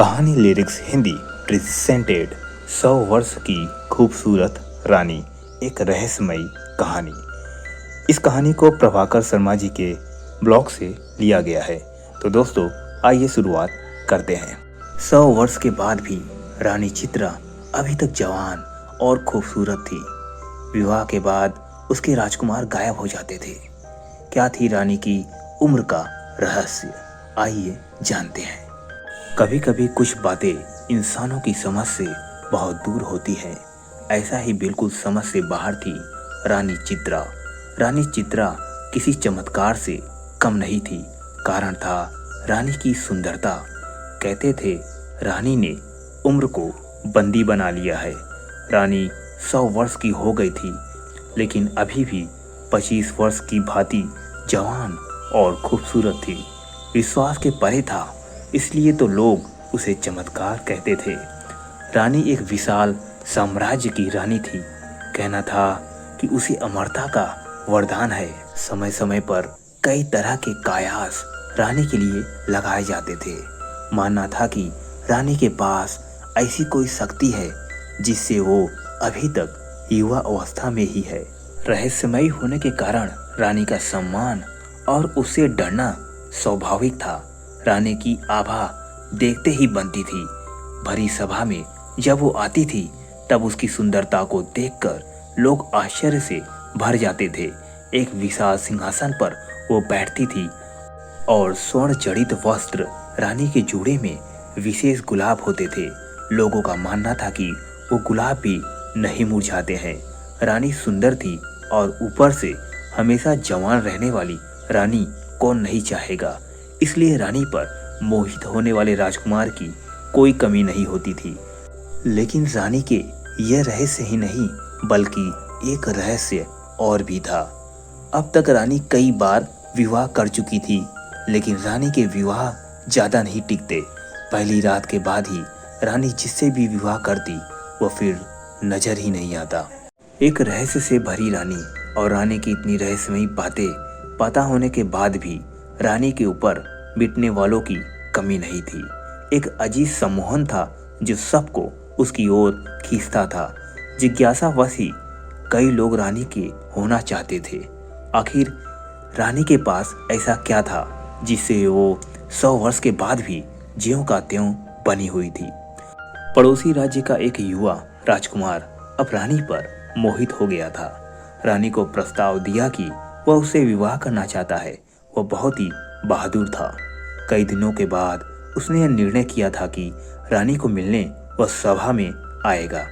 कहानी lyrics Hindi presented 100 वर्ष की खूबसूरत रानी, एक रहस्यमयी कहानी। इस कहानी को प्रभाकर शर्मा जी के ब्लॉग से लिया गया है। तो दोस्तों, आइए शुरुआत करते हैं। 100 वर्ष के बाद भी रानी चित्रा अभी तक जवान और खूबसूरत थी। विवाह के बाद उसके राजकुमार गायब हो जाते थे। क्या थी रानी की उम्र का रहस्य, आइए जानते हैं। कभी कभी कुछ बातें इंसानों की समझ से बहुत दूर होती हैं। ऐसा ही बिल्कुल समझ से बाहर थी रानी चित्रा। रानी चित्रा किसी चमत्कार से कम नहीं थी। कारण था रानी की सुंदरता। कहते थे रानी ने उम्र को बंदी बना लिया है। रानी 100 वर्ष की हो गई थी, लेकिन अभी भी 25 वर्ष की भांति जवान और खूबसूरत थी। विश्वास के परे था, इसलिए तो लोग उसे चमत्कार कहते थे। रानी एक विशाल साम्राज्य की रानी थी। कहना था कि उसे अमरता का वरदान है। समय समय पर कई तरह के कायास रानी के लिए लगाए जाते थे। मानना था कि रानी के पास ऐसी कोई शक्ति है जिससे वो अभी तक युवा अवस्था में ही है। रहस्यमयी होने के कारण रानी का सम्मान और उससे डरना स्वाभाविक था। रानी की आभा देखते ही बनती थी। भरी सभा में जब वो आती थी, तब उसकी सुंदरता को देखकर लोग आश्चर्य से भर जाते थे। एक विशाल सिंहासन पर वो बैठती थी और स्वर्ण जड़ित वस्त्र रानी के जूड़े में विशेष गुलाब होते थे। लोगों का मानना था कि वो गुलाब भी नहीं मुरझाते हैं। रानी सुंदर थी और ऊपर से हमेशा जवान रहने वाली रानी कौन नहीं चाहेगा। इसलिए रानी पर मोहित होने वाले राजकुमार की कोई कमी नहीं होती थी। लेकिन रानी के यह रहस्य ही नहीं, बल्कि एक रहस्य और भी था। अब तक रानी कई बार विवाह कर चुकी थी, लेकिन रानी के विवाह ज्यादा नहीं टिकते। पहली रात के बाद ही रानी जिससे भी विवाह करती, वह फिर नजर ही नहीं आता। एक रहस्य से भरी रानी और रानी की इतनी रहस्यमयी बातें पता होने के बाद भी रानी के ऊपर बिटने वालों की कमी नहीं थी। एक अजीब सम्मोहन था जो सबको उसकी ओर खींचता था। जिज्ञासावश ही कई लोग रानी के होना चाहते थे। आखिर रानी के पास ऐसा क्या था जिससे वो 100 वर्ष के बाद भी ज्यों का त्यों बनी हुई थी। पड़ोसी राज्य का एक युवा राजकुमार अब रानी पर मोहित हो गया था। रानी को प्रस्ताव दिया कि वह उससे विवाह करना चाहता है। वह बहुत ही बहादुर था। कई दिनों के बाद उसने यह निर्णय किया था कि रानी को मिलने वह सभा में आएगा।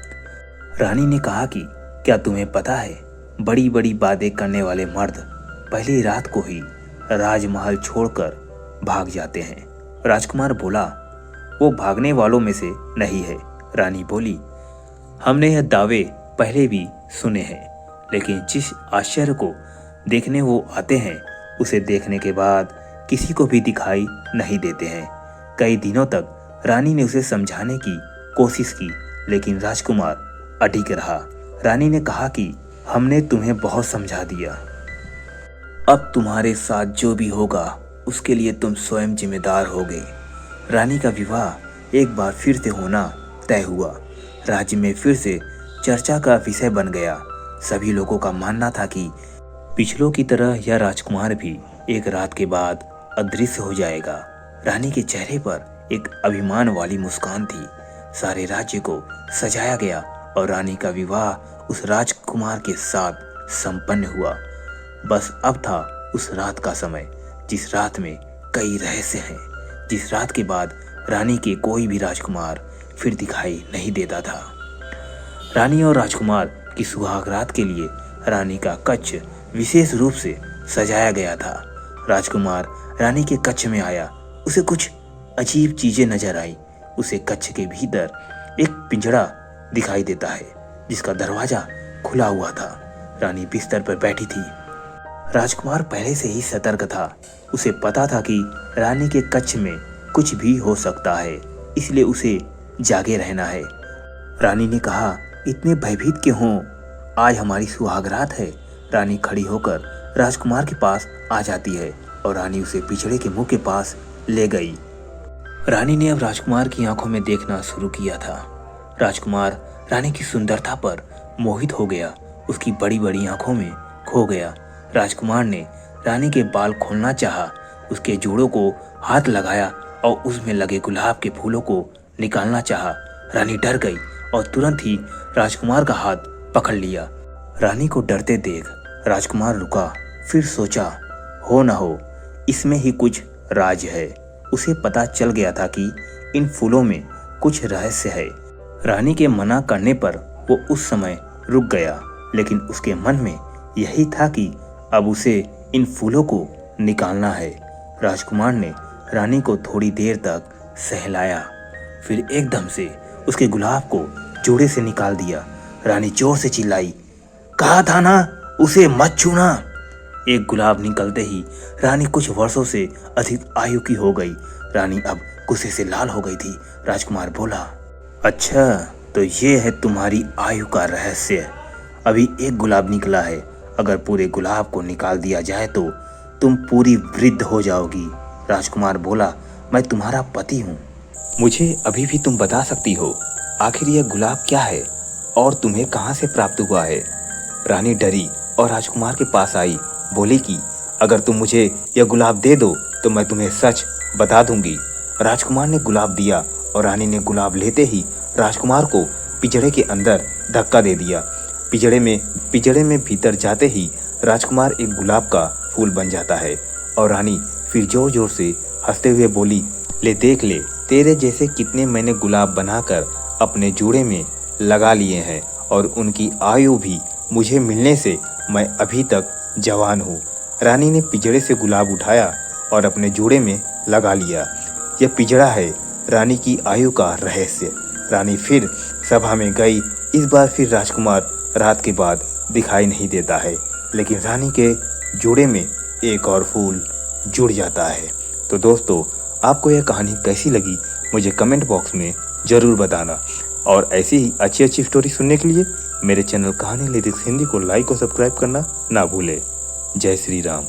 रानी ने कहा कि क्या तुम्हें पता है, बड़ी बड़ी बातें करने वाले मर्द पहली रात को ही राजमहल छोड़कर भाग जाते हैं। राजकुमार बोला, वो भागने वालों में से नहीं है। रानी बोली, हमने यह दावे पहले भी सुने हैं, लेकिन जिस आश्चर्य को देखने वो आते हैं, उसे देखने के बाद किसी को भी दिखाई नहीं देते हैं। कई दिनों तक रानी ने उसे समझाने की कोशिश की, लेकिन राजकुमार अडिग रहा। रानी ने कहा कि हमने तुम्हें बहुत समझा दिया। अब तुम्हारे साथ जो भी होगा उसके लिए तुम स्वयं जिम्मेदार होगे। रानी का विवाह एक बार फिर से होना तय हुआ। राज्य में फिर से चर्चा का विषय बन गया। सभी लोगों का मानना था कि पिछलों की तरह यह राजकुमार भी एक रात के बाद अदृश्य हो जाएगा। रानी के चेहरे पर एक अभिमान वाली मुस्कान थी। सारे राज्य को सजाया गया और रानी का विवाह उस राजकुमार के साथ संपन्न हुआ। बस अब था उस रात का समय, जिस रात में कई रहस्य हैं, जिस रात के बाद रानी के कोई भी राजकुमार फिर दिखाई नहीं देता था। रानी और राजकुमार की सुहाग रात के लिए रानी का कक्ष विशेष रूप से सजाया गया था। राजकुमार रानी के कक्ष में आया। उसे कुछ अजीब चीजें नजर आई। उसे कक्ष के भीतर एक पिंजड़ा दिखाई देता है, जिसका दरवाजा खुला हुआ था। रानी बिस्तर पर बैठी थी। राजकुमार पहले से ही सतर्क था। उसे पता था कि रानी के कक्ष में कुछ भी हो सकता है, इसलिए उसे जागे रहना है। रानी ने कहा, इतने भयभीत क्यों हो? आज हमारी सुहागरात है। रानी खड़ी होकर राजकुमार के पास आ जाती है और रानी उसे पिछड़े के मुंह के पास ले गई। रानी ने अब राजकुमार की आंखों में देखना शुरू किया था। राजकुमार रानी की सुंदरता पर मोहित हो गया, उसकी बड़ी बड़ी आंखों में खो गया। राजकुमार ने रानी के बाल खोलना चाहा, उसके जोड़ों को हाथ लगाया और उसमें लगे गुलाब के फूलों को निकालना चाहा। रानी डर गई और तुरंत ही राजकुमार का हाथ पकड़ लिया। रानी को डरते देख राजकुमार रुका, फिर सोचा, हो न हो इसमें ही कुछ राज है। उसे पता चल गया था कि इन फूलों में कुछ रहस्य है। रानी के मना करने पर वो उस समय रुक गया, लेकिन उसके मन में यही था कि अब उसे इन फूलों को निकालना है। राजकुमार ने रानी को थोड़ी देर तक सहलाया, फिर एकदम से उसके गुलाब को जोड़े से निकाल दिया। रानी जोर से चिल्लाई, कहा था ना उसे मत छूना। एक गुलाब निकलते ही रानी कुछ वर्षों से अधिक आयु की हो गई। रानी अब गुस्से से लाल हो गई थी। राजकुमार बोला, अच्छा तो ये है तुम्हारी आयु का रहस्य। अभी एक गुलाब निकला है, अगर पूरे गुलाब को निकाल दिया जाए तो तुम पूरी वृद्ध हो जाओगी। राजकुमार बोला, मैं तुम्हारा पति हूँ, मुझे अभी भी तुम बता सकती हो आखिर यह गुलाब क्या है और तुम्हें कहाँ से प्राप्त हुआ है। रानी डरी और राजकुमार के पास आई, बोली कि अगर तुम मुझे यह गुलाब दे दो तो मैं तुम्हें सच बता दूंगी। राजकुमार ने गुलाब दिया और रानी ने गुलाब लेते ही राजकुमार को पिंजड़े के अंदर धक्का दे दिया। पिंजड़े में भीतर जाते ही राजकुमार एक गुलाब का फूल बन जाता है और रानी फिर जोर जोर से हंसते हुए बोली, ले देख ले, तेरे जैसे कितने मैंने गुलाब बनाकर अपने जूड़े में लगा लिए हैं और उनकी आयु भी मुझे मिलने से मैं अभी तक जवान हूँ। रानी ने पिंजड़े से गुलाब उठाया और अपने जूड़े में लगा लिया। यह पिंजड़ा है रानी की आयु का रहस्य। रानी फिर सभा में गई। इस बार फिर राजकुमार रात के बाद दिखाई नहीं देता है, लेकिन रानी के जूड़े में एक और फूल जुड़ जाता है। तो दोस्तों, आपको यह कहानी कैसी लगी मुझे कमेंट बॉक्स में ज़रूर बताना, और ऐसी ही अच्छी अच्छी स्टोरी सुनने के लिए मेरे चैनल कहानी लिरिक्स हिंदी को लाइक और सब्सक्राइब करना ना भूलें। जय श्री राम।